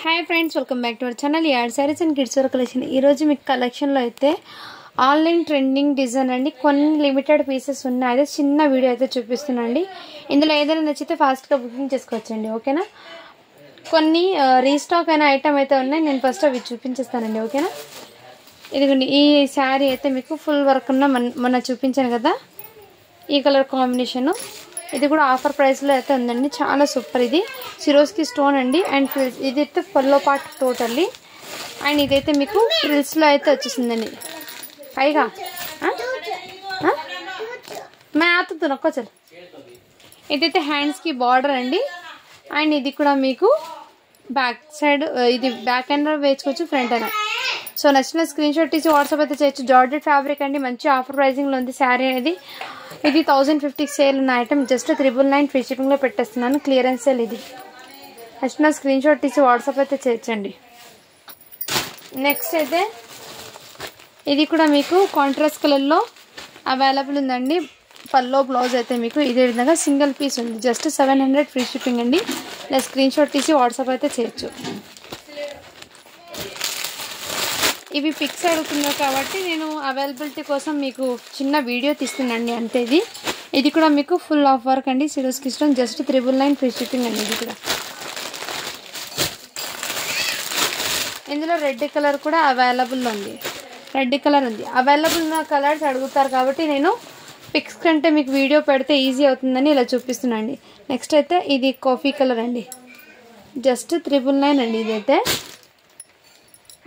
Hi friends, welcome back to our channel ad sarees and kids wear collection. ఈరోజు మీకు కలెక్షన్లో అయితే ఆన్లైన్ ట్రెండింగ్ డిజైన్ అండి, కొన్ని లిమిటెడ్ పీసెస్ ఉన్నాయి. అదే చిన్న వీడియో అయితే చూపిస్తున్నాండి. ఇందులో ఏదైనా నచ్చితే ఫాస్ట్గా బుకింగ్ చేసుకోవచ్చండి. ఓకేనా, కొన్ని రీస్టాక్ అయిన ఐటమ్ అయితే ఉన్నాయి. నేను ఫస్ట్ అవి చూపించేస్తానండి. ఓకేనా, ఇదిగోండి ఈ శారీ అయితే మీకు ఫుల్ వర్క్ ఉన్న మొన్న చూపించాను కదా, ఈ కలర్ కాంబినేషను. ఇది కూడా ఆఫర్ ప్రైస్లో అయితే ఉందండి, చాలా సూపర్. ఇది సిరోస్కి స్టోన్ అండి అండ్ ఫ్రిల్స్, ఇది అయితే పల్లో పార్ట్ టోటల్లీ. అండ్ ఇదైతే మీకు ఫ్రిల్స్లో అయితే వచ్చేసిందండి పైగా. మే ఆతున్నా కొంచెం. ఇదైతే హ్యాండ్స్కి బార్డర్ అండి. అండ్ ఇది కూడా మీకు బ్యాక్ సైడ్, ఇది బ్యాక్ హ్యాండ్ వేసుకోవచ్చు, ఫ్రంట్ అయినా. సో నచ్చిన స్క్రీన్ షాట్ తీసి వాట్సాప్ అయితే చేయొచ్చు. జార్జెట్ ఫ్యాబ్రిక్ అండి, మంచి ఆఫర్ ప్రైజింగ్లో ఉంది శారీ అనేది. ఇది 1050 సేల్ ఉన్న ఐటమ్, జస్ట్ 999 ఫ్రీ షిప్పింగ్లో పెట్టేస్తున్నాను. క్లియరెన్స్ సేల్ ఇది. నచ్చిన స్క్రీన్ షాట్ తీసి వాట్సాప్ అయితే చేయొచ్చండి. నెక్స్ట్ అయితే ఇది కూడా మీకు కాంట్రాస్ట్ కలర్లో అవైలబుల్ ఉందండి. పల్లో బ్లౌజ్ అయితే మీకు ఇదే విధంగా సింగిల్ పీస్ ఉంది, జస్ట్ 700 ఫ్రీ షిప్పింగ్ అండి. ఇలా స్క్రీన్ షాట్ తీసి వాట్సాప్ అయితే చేయొచ్చు. ఇవి పిక్స్ అడుగుతున్నారు కాబట్టి నేను అవైలబిలిటీ కోసం మీకు చిన్న వీడియో తీస్తున్నాండి అంతే. ఇది కూడా మీకు ఫుల్ ఆఫ్ వర్క్ అండి, Swarovski stone, just 999 free shipping అండి. ఇది కూడా ఇందులో రెడ్ కలర్ కూడా అవైలబుల్ ఉంది. రెడ్ కలర్ ఉంది, అవైలబుల్ ఉన్న కలర్స్ అడుగుతారు కాబట్టి నేను పిక్స్ కంటే మీకు వీడియో పెడితే ఈజీ అవుతుందని ఇలా చూపిస్తున్నాండి. నెక్స్ట్ అయితే ఇది కాఫీ కలర్ అండి, జస్ట్ 999 అండి ఇదైతే.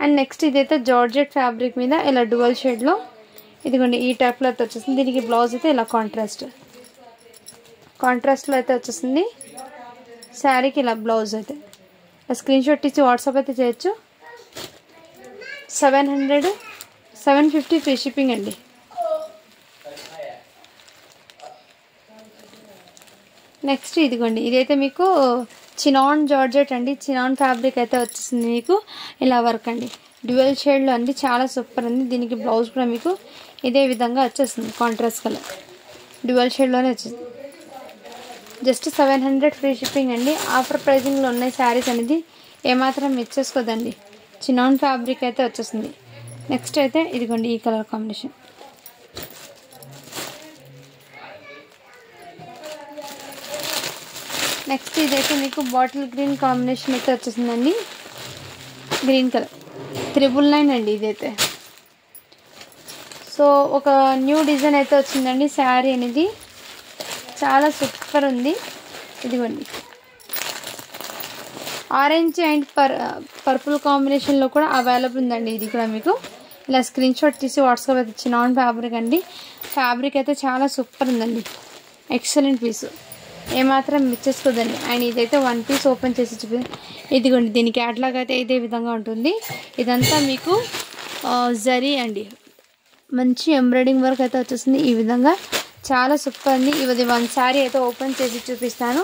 అండ్ నెక్స్ట్ ఇదైతే జార్జెట్ ఫ్యాబ్రిక్ మీద ఇలా డువల్ షేడ్లో, ఇదిగోండి ఈ టైప్లో అయితే వచ్చేస్తుంది. దీనికి బ్లౌజ్ అయితే ఇలా కాంట్రాస్ట్లో అయితే వచ్చేస్తుంది. శారీకి ఇలా బ్లౌజ్ అయితే స్క్రీన్ షాట్ ఇచ్చి వాట్సాప్ అయితే చేయొచ్చు. 750 ఫ్రీ షిప్పింగ్ అండి. నెక్స్ట్ ఇదిగోండి ఇదైతే మీకు చినాన్ జార్జెట్ అండి, చినాన్ ఫ్యాబ్రిక్ అయితే వచ్చేసింది. మీకు ఇలా వర్క్ అండి, డ్యూయల్ షేడ్లో అండి, చాలా సూపర్ ఉంది. దీనికి బ్లౌజ్ కూడా మీకు ఇదే విధంగా వచ్చేస్తుంది, కాంట్రాస్ట్ కలర్ డ్యూయల్ షేడ్లోనే వచ్చేసింది. జస్ట్ 700 ఫ్రీ షిప్పింగ్ అండి. ఆఫర్ ప్రైజింగ్లో ఉన్నాయి శారీస్ అనేది, ఏమాత్రం మిస్ చేసుకోదండి. చినాన్ ఫ్యాబ్రిక్ అయితే వచ్చేసింది. నెక్స్ట్ అయితే ఇదిగోండి ఈ కలర్ కాంబినేషన్. నెక్స్ట్ ఇదైతే మీకు బాటిల్ గ్రీన్ కాంబినేషన్ అయితే వచ్చేసిందండి, గ్రీన్ కలర్ 999 అండి ఇదైతే. సో ఒక న్యూ డిజైన్ అయితే వచ్చిందండి శారీ అనేది, చాలా సూపర్ ఉంది. ఇదిగోండి ఆరెంజ్ అండ్ పర్పుల్ కాంబినేషన్లో కూడా అవైలబుల్ ఉందండి. ఇది కూడా మీకు ఇలా స్క్రీన్ షాట్ తీసి వాట్సాప్ అయితే చినాన్ ఫ్యాబ్రిక్ అండి. ఫ్యాబ్రిక్ అయితే చాలా సూపర్ ఉందండి, ఎక్సలెంట్ పీసు, ఏమాత్రం మిస్ చేసుకోదండి. అండ్ ఇదైతే వన్ పీస్ ఓపెన్ చేసి చూపి, ఇదిగోండి దీని క్యాట్లాగ్ అయితే ఇదే విధంగా ఉంటుంది. ఇదంతా మీకు జరీ అండి, మంచి ఎంబ్రాయిడింగ్ వర్క్ అయితే వచ్చేసింది. ఈ విధంగా చాలా సూపర్ అండి. ఇది వన్ శారీ అయితే ఓపెన్ చేసి చూపిస్తాను,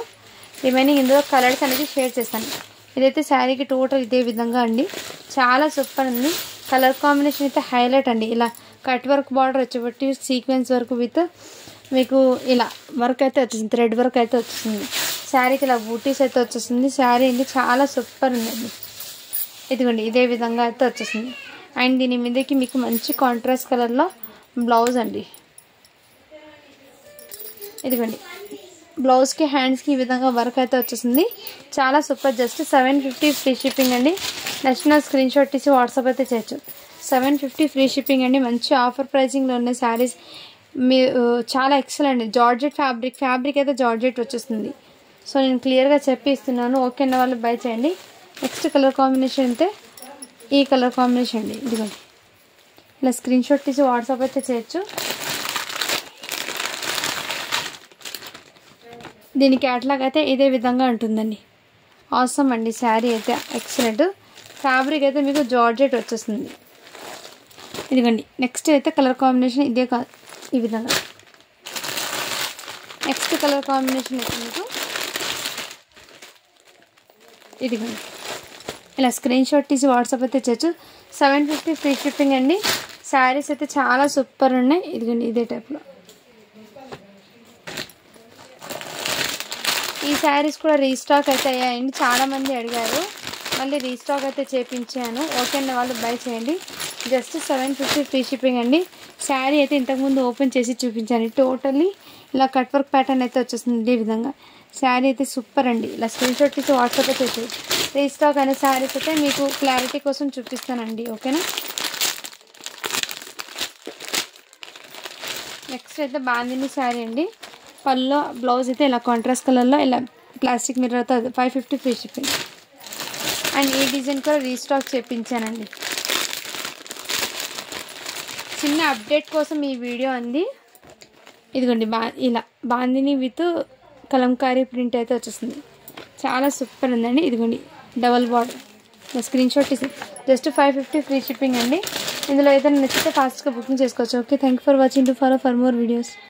రిమైనింగ్ ఇందులో కలర్స్ అనేది షేర్ చేస్తాను. ఇదైతే శారీకి టోటల్ ఇదే విధంగా అండి, చాలా సూపర్ ఉంది. కలర్ కాంబినేషన్ అయితే హైలైట్ అండి. ఇలా కట్ వర్క్ బార్డర్ వచ్చేబట్టి సీక్వెన్స్ వర్క్ విత్ మీకు ఇలా వర్క్ అయితే వచ్చేసింది, థ్రెడ్ వర్క్ అయితే వచ్చేసింది. శారీకి ఇలా బూటీస్ అయితే వచ్చేసింది. శారీ అండి చాలా సూపర్ ఉందండి. ఇదిగోండి ఇదే విధంగా అయితే వచ్చేసింది. అండ్ దీని మీదకి మీకు మంచి కాంట్రాస్ట్ కలర్లో బ్లౌజ్ అండి. ఇదిగోండి బ్లౌజ్కి హ్యాండ్స్కి ఈ విధంగా వర్క్ అయితే వచ్చేసింది, చాలా సూపర్. జస్ట్ 750 ఫ్రీ షిప్పింగ్ అండి. నచ్చిన స్క్రీన్ షాట్ తీసి వాట్సాప్ అయితే చేయొచ్చు. 750 ఫ్రీ షిప్పింగ్ అండి. మంచి ఆఫర్ ప్రైజింగ్లో ఉన్న శారీస్ మీ చాలా ఎక్సలెంట్. జార్జెట్ ఫ్యాబ్రిక్ అయితే జార్జెట్ వచ్చేస్తుంది. సో నేను క్లియర్గా చెప్పి ఇస్తున్నాను, ఓకే అన్న వాళ్ళు బై చేయండి. నెక్స్ట్ కలర్ కాంబినేషన్ అయితే ఈ కలర్ కాంబినేషన్ అండి. ఇదిగోండి ఇలా స్క్రీన్ షాట్ తీసి వాట్సాప్ అయితే చేయొచ్చు. దీని క్యాట్లాగ్ అయితే ఇదే విధంగా ఉంటుందండి. ఆసమ్ అండి శారీ అయితే ఎక్సలెంట్. ఫ్యాబ్రిక్ అయితే మీకు జార్జెట్ వచ్చేస్తుంది. ఇదిగోండి నెక్స్ట్ అయితే కలర్ కాంబినేషన్ ఇదే కాదు, ఈ విధంగా. నెక్స్ట్ కలర్ కాంబినేషన్ అయితే మీకు ఇదిగోండి ఇలా స్క్రీన్ షాట్ తీసి వాట్సాప్ అయితే చేయొచ్చు. 750 ఫ్రీ షిప్పింగ్ అండి. శారీస్ అయితే చాలా సూపర్ ఉన్నాయి. ఇదిగోండి ఇదే టైప్లో ఈ శారీస్ కూడా రీస్టాక్ అయితే అయ్యాయండి, చాలా మంది అడిగారు. మన మళ్ళీ రీస్టాక్ అయితే చేయించాను. ఓకే అన్న వాళ్ళు బై చేయండి. జస్ట్ 750 ఫ్రీ షిప్పింగ్ అండి. శారీ అయితే ఇంతకుముందు ఓపెన్ చేసి చూపించాను. టోటల్లీ ఇలా కట్ వర్క్ ప్యాటర్న్ అయితే వచ్చేస్తుంది. ఈ విధంగా శారీ అయితే సూపర్ అండి. ఇలా స్క్రీన్ షాట్ తీసి వాట్సాప్ అయితే వచ్చేది. రీస్టాక్ అనే శారీస్ అయితే మీకు క్లారిటీ కోసం చూపిస్తానండి. ఓకేనా. నెక్స్ట్ అయితే బాందిని శారీ అండి. పళ్ళలో బ్లౌజ్ అయితే ఇలా కాంట్రాస్ట్ కలర్లో ఇలా ప్లాస్టిక్ మిర్రర్తో 550 ఫ్రీ షిప్పింగ్. అండ్ ఈ డిజైన్ కూడా రీస్టాక్ చేయించానండి. చిన్న అప్డేట్ కోసం ఈ వీడియో అండి. ఇదిగోండి ఇలా బాందిని విత్ కలంకారీ ప్రింట్ అయితే వచ్చేస్తుంది. చాలా సూపర్ ఉందండి. ఇదిగోండి డబల్ బార్డర్. స్క్రీన్ షాట్ తీసి జస్ట్ 550 ఫ్రీ షిప్పింగ్ అండి. ఇందులో ఏదైనా నచ్చితే ఫాస్ట్గా బుకింగ్ చేసుకోవచ్చు. Okay, thank you for watching. To follow for more videos.